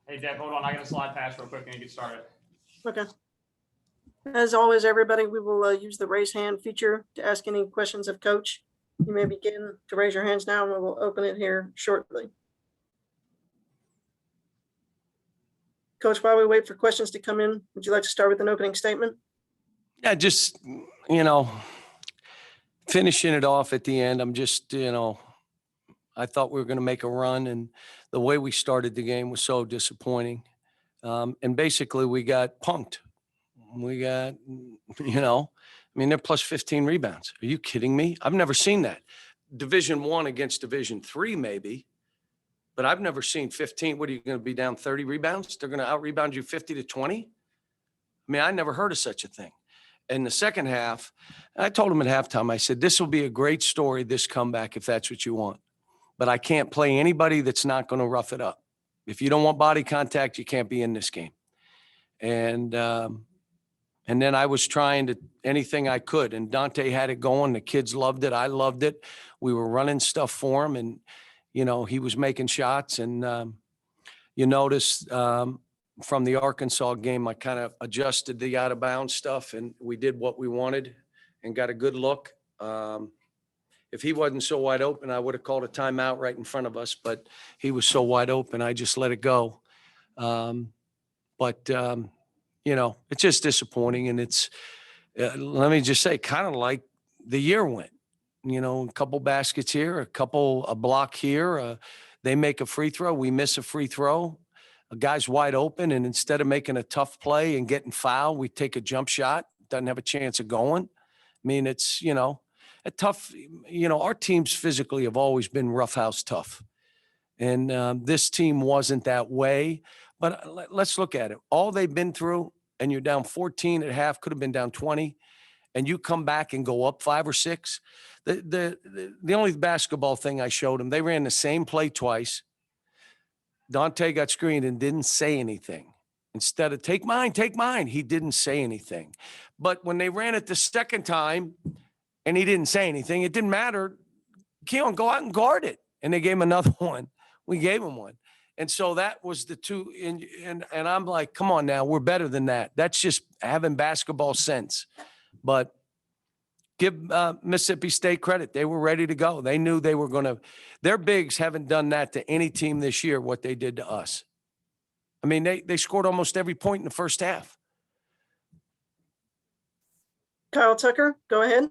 Hey, Deb, hold on. I got a slide pass real quick and you get started. Okay. As always, everybody, we will use the raise hand feature to ask any questions of Coach. You may begin to raise your hands now, and we will open it here shortly. Coach, while we wait for questions to come in, would you like to start with an opening statement? Yeah, just, finishing it off at the end. I'm just, I thought we were going to make a run, and the way we started the game was so disappointing. And basically we got punked. We got, they're plus 15 rebounds. Are you kidding me? I've never seen that. Division I against Division III, maybe, but I've never seen 15. What are you going to be down 30 rebounds? They're going to out rebound you 50 to 20. I never heard of such a thing. In the second half, I told him at halftime, I said, this will be a great story, this comeback, if that's what you want. But I can't play anybody that's not going to rough it up. If you don't want body contact, you can't be in this game. And then I was trying to anything I could. And Dante had it going. The kids loved it. I loved it. We were running stuff for him. And, he was making shots. And you notice from the Arkansas game, I kind of adjusted the out of bounds stuff, and we did what we wanted and got a good look. If he wasn't so wide open, I would have called a timeout right in front of us, but he was so wide open, I just let it go. But it's just disappointing. And it's, let me just say, kind of like the year went, a couple baskets here, a block here. They make a free throw. We miss a free throw. A guy's wide open, and instead of making a tough play and getting fouled, we take a jump shot. Doesn't have a chance of going. It's, a tough, our teams physically have always been roughhouse tough. And this team wasn't that way. But let's look at it. All they've been through, and you're down 14 at half, could have been down 20, and you come back and go up 5 or 6. The only basketball thing I showed them, they ran the same play twice. Dante got screened and didn't say anything. Instead of take mine, he didn't say anything. But when they ran it the second time and he didn't say anything, it didn't matter. Keon, go out and guard it. And they gave him another one. We gave him one. And so that was the two. And I'm like, come on now, we're better than that. That's just having basketball sense. But give Mississippi State credit. They were ready to go. They knew they were going to. Their bigs haven't done that to any team this year, what they did to us. They scored almost every point in the first half. Kyle Tucker, go ahead.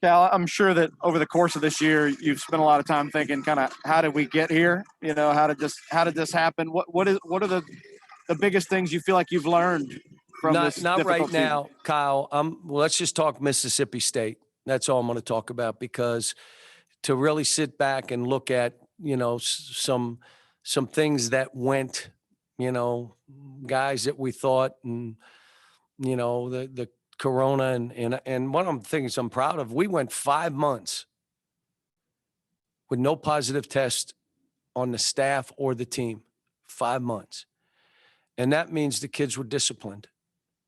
Cal, I'm sure that over the course of this year, you've spent a lot of time thinking kind of, how did we get here? How did this happen? What are the biggest things you feel like you've learned from this? Not right season? now, Kyle. Well, let's just talk Mississippi State. That's all I'm going to talk about, because to really sit back and look at, some things that went, guys that we thought, and, the Corona and one of the things I'm proud of, we went 5 months with no positive test on the staff or the team. 5 months. And that means the kids were disciplined.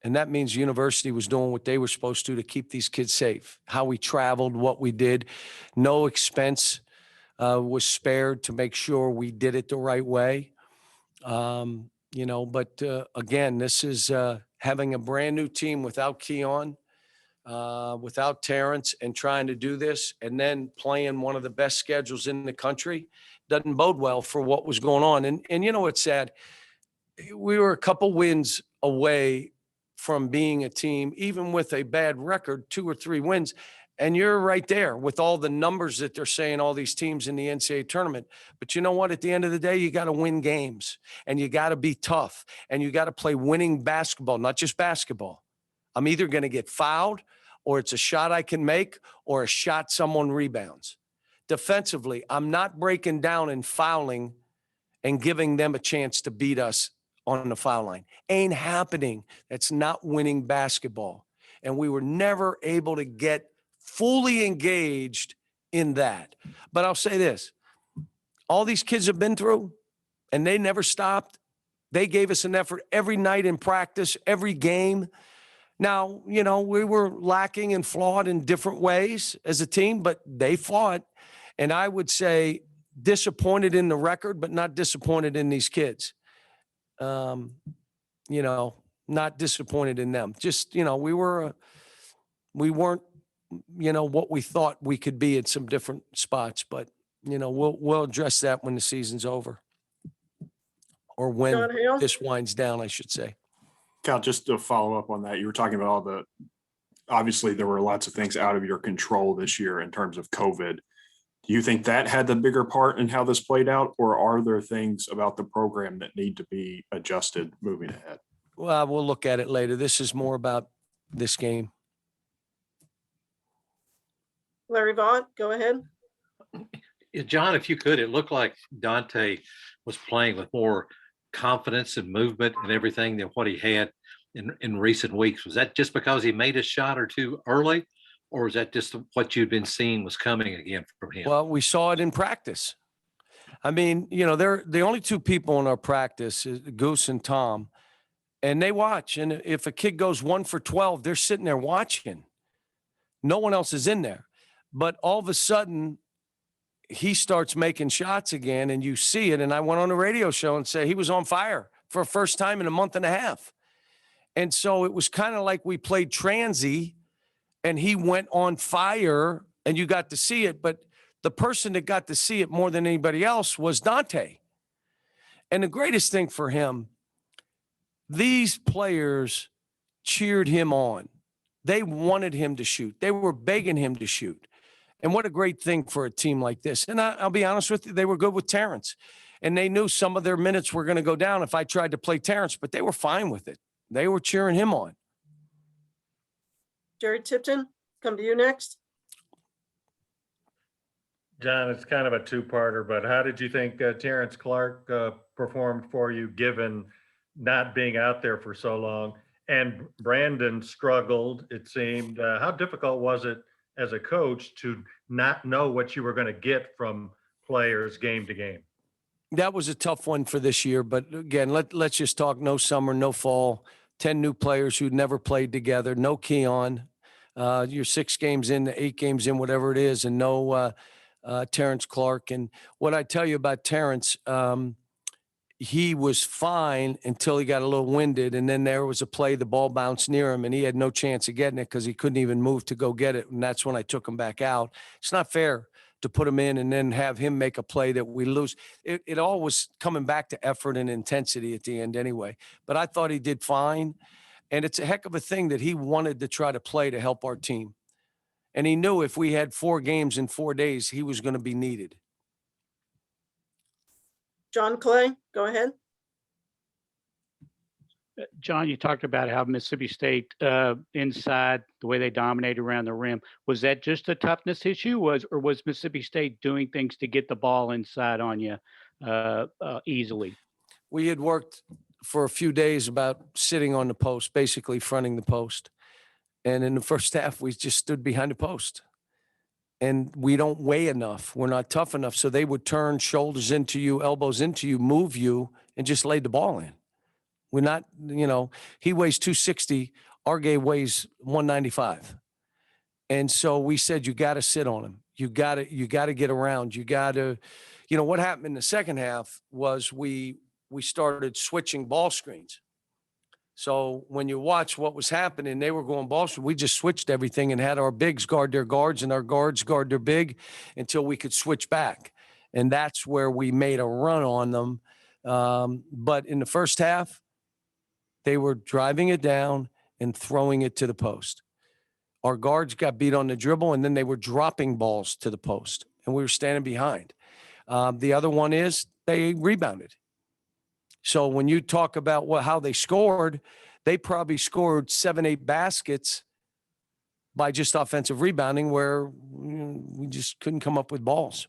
And that means the university was doing what they were supposed to keep these kids safe. How we traveled, what we did. No expense was spared to make sure we did it the right way. But again, this is having a brand new team without Keon, without Terrence, and trying to do this, and then playing one of the best schedules in the country doesn't bode well for what was going on. And it's sad. We were a couple wins away from being a team, even with a bad record, 2 or 3 wins. And you're right there with all the numbers that they're saying, all these teams in the NCAA tournament. But you know what? At the end of the day, you got to win games, and you got to be tough, and you got to play winning basketball, not just basketball. I'm either going to get fouled, or it's a shot I can make, or a shot someone rebounds. Defensively, I'm not breaking down and fouling and giving them a chance to beat us on the foul line. Ain't happening. That's not winning basketball. And we were never able to get fully engaged in that. But I'll say this, all these kids have been through, and they never stopped. They gave us an effort every night in practice, every game. Now, we were lacking and flawed in different ways as a team, but they fought. And I would say disappointed in the record, but not disappointed in these kids. You know, not disappointed in them. Just, you know, we weren't, you know, what we thought we could be at some different spots, but you know, we'll address that when the season's over, or when John Hale? this winds down, I should say. Cal, just to follow up on that, you were talking about obviously there were lots of things out of your control this year in terms of COVID. Do you think that had the bigger part in how this played out, or are there things about the program that need to be adjusted moving ahead? Well, we'll look at it later. This is more about this game. Larry Vaught, go ahead. John, if you could, it looked like Dante was playing with more confidence and movement and everything than what he had in recent weeks. Was that just because he made a shot or two early, or is that just what you'd been seeing was coming again from him? Well, we saw it in practice. I mean, you know, they're the only two people in our practice, Goose and Tom, and they watch. And if a kid goes 1 for 12, they're sitting there watching. No one else is in there. But all of a sudden, he starts making shots again, and you see it. And I went on a radio show and said he was on fire for a first time in a month and a half. And so it was kind of like we played transy, and he went on fire, and you got to see it. But the person that got to see it more than anybody else was Dante. And the greatest thing for him, these players cheered him on. They wanted him to shoot. They were begging him to shoot. And what a great thing for a team like this. And I'll be honest with you, they were good with Terrence. And they knew some of their minutes were going to go down if I tried to play Terrence, but they were fine with it. They were cheering him on. Jerry Tipton, come to you next. John, it's kind of a two-parter, but how did you think Terrence Clark performed for you, given not being out there for so long? And Brandon struggled, it seemed. How difficult was it as a coach to not know what you were going to get from players game to game? That was a tough one for this year. But again, let's just talk no summer, no fall, 10 new players who'd never played together, no Keon. You're 6 games in, 8 games in, whatever it is, and no Terrence Clark. And what I tell you about Terrence, he was fine until he got a little winded. And then there was a play, the ball bounced near him, and he had no chance of getting it because he couldn't even move to go get it. And that's when I took him back out. It's not fair to put him in and then have him make a play that we lose. It all was coming back to effort and intensity at the end anyway. But I thought he did fine. And it's a heck of a thing that he wanted to try to play to help our team. And he knew if we had 4 games in 4 days, he was going to be needed. John Clay, go ahead. John, you talked about how Mississippi State inside, the way they dominated around the rim. Was that just a toughness issue, or was Mississippi State doing things to get the ball inside on you easily? We had worked for a few days about sitting on the post, basically fronting the post. And in the first half, we just stood behind the post. And we don't weigh enough. We're not tough enough. So they would turn shoulders into you, elbows into you, move you, and just lay the ball in. We're not, you know, he weighs 260. Argay weighs 195. And so we said, you got to sit on him. You got to get around. You got to, you know, what happened in the second half was we started switching ball screens. So when you watch what was happening, they were going ball screen. We just switched everything and had our bigs guard their guards and our guards guard their big until we could switch back. And that's where we made a run on them. But in the first half, they were driving it down and throwing it to the post. Our guards got beat on the dribble, and then they were dropping balls to the post, and we were standing behind. The other one is they rebounded. So when you talk about how they scored, they probably scored 7, 8 baskets by just offensive rebounding, where we just couldn't come up with balls.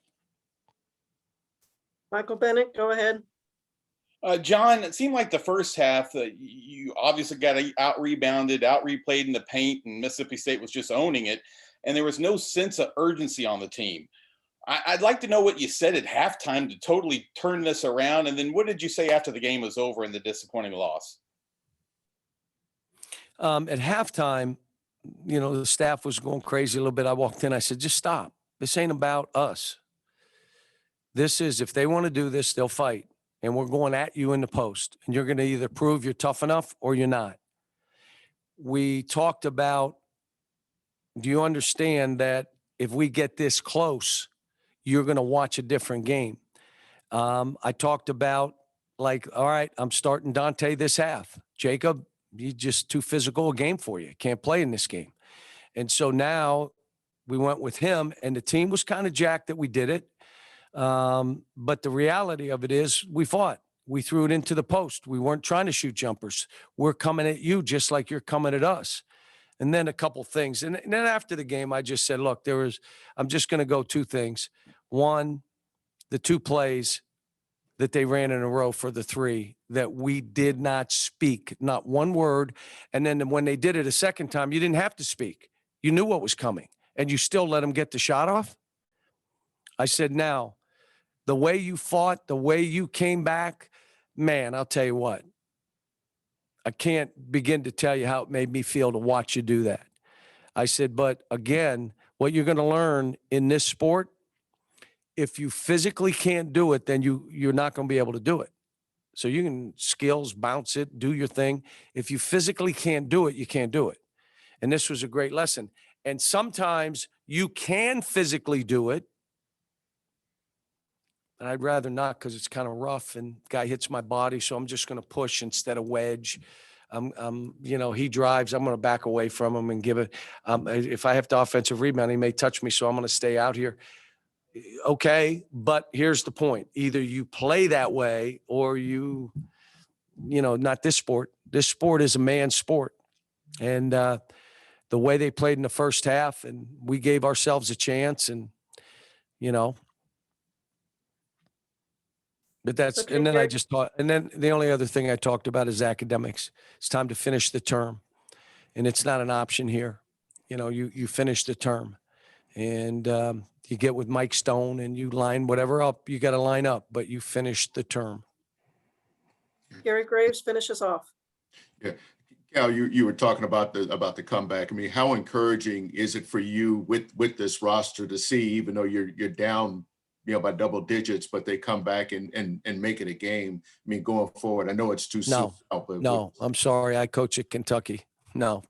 Michael Bennett, go ahead. John, it seemed like the first half that you obviously got out rebounded, out replayed in the paint, and Mississippi State was just owning it. And there was no sense of urgency on the team. I'd like to know what you said at halftime to totally turn this around. And then what did you say after the game was over and the disappointing loss? At halftime, you know, the staff was going crazy a little bit. I walked in, I said, just stop. This ain't about us. This is, if they want to do this, they'll fight. and we're going at you in the post, and you're going to either prove you're tough enough or you're not. We talked about, do you understand that if we get this close, you're going to watch a different game? I talked about, like, all right, I'm starting Dante this half. Jacob, he's just too physical a game for you. Can't play in this game. And so now we went with him, and the team was kind of jacked that we did it. But the reality of it is we fought. We threw it into the post. We weren't trying to shoot jumpers. We're coming at you just like you're coming at us. And then a couple things. And then after the game, I just said, look, I'm just going to go two things. One, the two plays that they ran in a row for the three that we did not speak, not one word. And then when they did it a second time, you didn't have to speak. You knew what was coming, and you still let them get the shot off. I said, now, the way you fought, the way you came back, man, I'll tell you what. I can't begin to tell you how it made me feel to watch you do that. I said, but again, what you're going to learn in this sport, if you physically can't do it, then you're not going to be able to do it. So you can skills, bounce it, do your thing. If you physically can't do it, you can't do it. And this was a great lesson. And sometimes you can physically do it. And I'd rather not, because it's kind of rough and guy hits my body. So I'm just going to push instead of wedge. He drives. I'm going to back away from him and give it. If I have to offensive rebound, he may touch me. So I'm going to stay out here. Okay. But here's the point. Either you play that way or not this sport. This sport is a man's sport. And the way they played in the first half, and we gave ourselves a chance, and, but that's, Okay, and then I Greg. just thought, and then the only other thing I talked about is academics. It's time to finish the term, and it's not an option here. You finish the term, and you get with Mike Stone and you line whatever up you got to line up, but you finish the term. Gary Graves, finish us off. Yeah. Cal, you were talking about the comeback. I mean, how encouraging is it for you with this roster to see, even though you're down, by double digits, but they come back and make it a game? I mean, going forward, I know it's too soon. No, I'm sorry. I coach at Kentucky. No.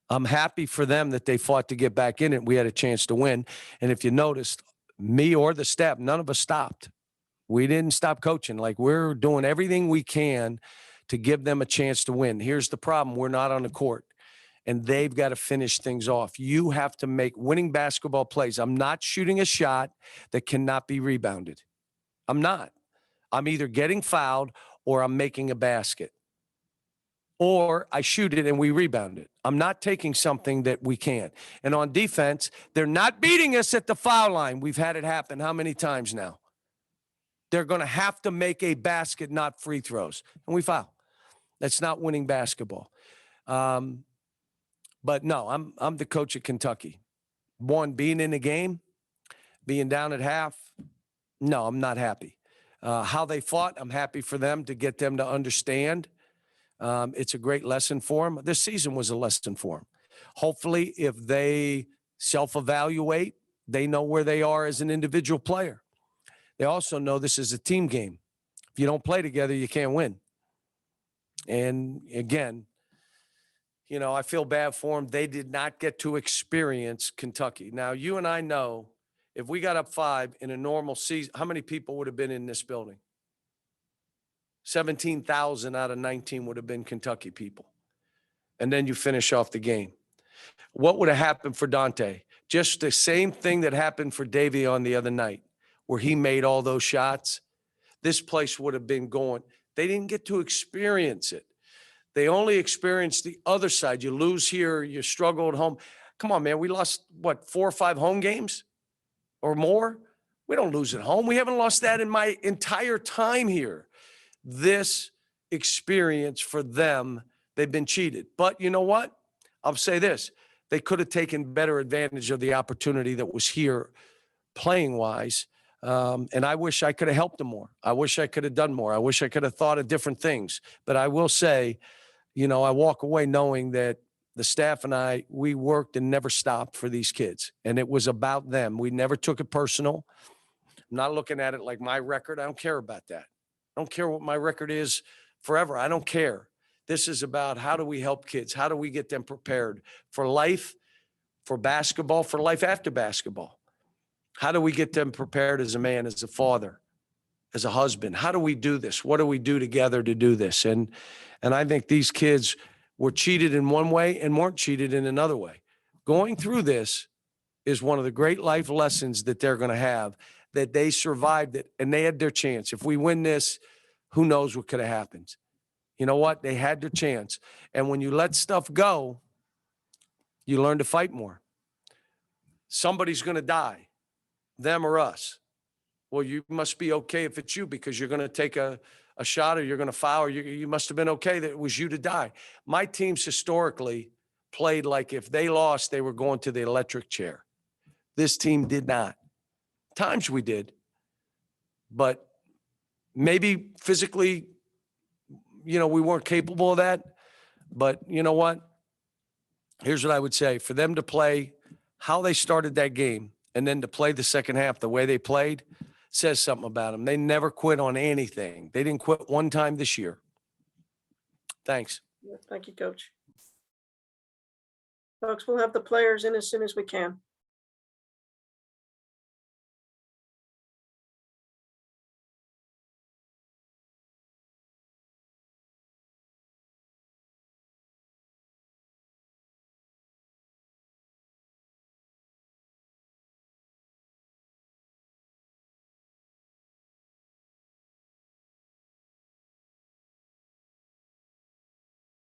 I'm happy for them that they fought to get back in it. We had a chance to win. And if you noticed, me or the staff, none of us stopped. We didn't stop coaching. Like, we're doing everything we can to give them a chance to win. Here's the problem. We're not on the court, and they've got to finish things off. You have to make winning basketball plays. I'm not shooting a shot that cannot be rebounded. I'm not. I'm either getting fouled or I'm making a basket. Or I shoot it and we rebound it. I'm not taking something that we can't. And on defense, they're not beating us at the foul line. We've had it happen how many times now? They're going to have to make a basket, not free throws. And we foul. That's not winning basketball. But no, I'm the coach at Kentucky. One, being in the game, being down at half, no, I'm not happy. How they fought, I'm happy for them, to get them to understand. It's a great lesson for them. This season was a lesson for them. Hopefully, if they self-evaluate, they know where they are as an individual player. They also know this is a team game. If you don't play together, you can't win. And again, I feel bad for them. They did not get to experience Kentucky. Now, you and I know if we got up 5 in a normal season, how many people would have been in this building? 17,000 out of 19 would have been Kentucky people. And then you finish off the game. What would have happened for Dante? Just the same thing that happened for Davey on the other night, where he made all those shots. This place would have been going. They didn't get to experience it. They only experienced the other side. You lose here, you struggle at home. Come on, man. We lost, 4 or 5 home games or more? We don't lose at home. We haven't lost that in my entire time here. This experience for them, they've been cheated. But you know what? I'll say this. They could have taken better advantage of the opportunity that was here playing-wise. And I wish I could have helped them more. I wish I could have done more. I wish I could have thought of different things. But I will say, I walk away knowing that the staff and I, we worked and never stopped for these kids. And it was about them. We never took it personal. I'm not looking at it like my record. I don't care about that. I don't care what my record is forever. I don't care. This is about how do we help kids? How do we get them prepared for life, for basketball, for life after basketball? How do we get them prepared as a man, as a father, as a husband? How do we do this? What do we do together to do this? And I think these kids were cheated in one way and weren't cheated in another way. Going through this is one of the great life lessons that they're going to have, that they survived it and they had their chance. If we win this, who knows what could have happened? You know what? They had their chance. And when you let stuff go, you learn to fight more. Somebody's going to die, them or us. Well, you must be okay if it's you, because you're going to take a shot or you're going to foul, or you must have been okay that it was you to die. My teams historically played like if they lost, they were going to the electric chair. This team did not. Times we did, but maybe physically, we weren't capable of that. But you know what? Here's what I would say. For them to play how they started that game and then to play the second half the way they played says something about them. They never quit on anything. They didn't quit one time this year. Thanks. Thank you, Coach. Folks, we'll have the players in as soon as we can.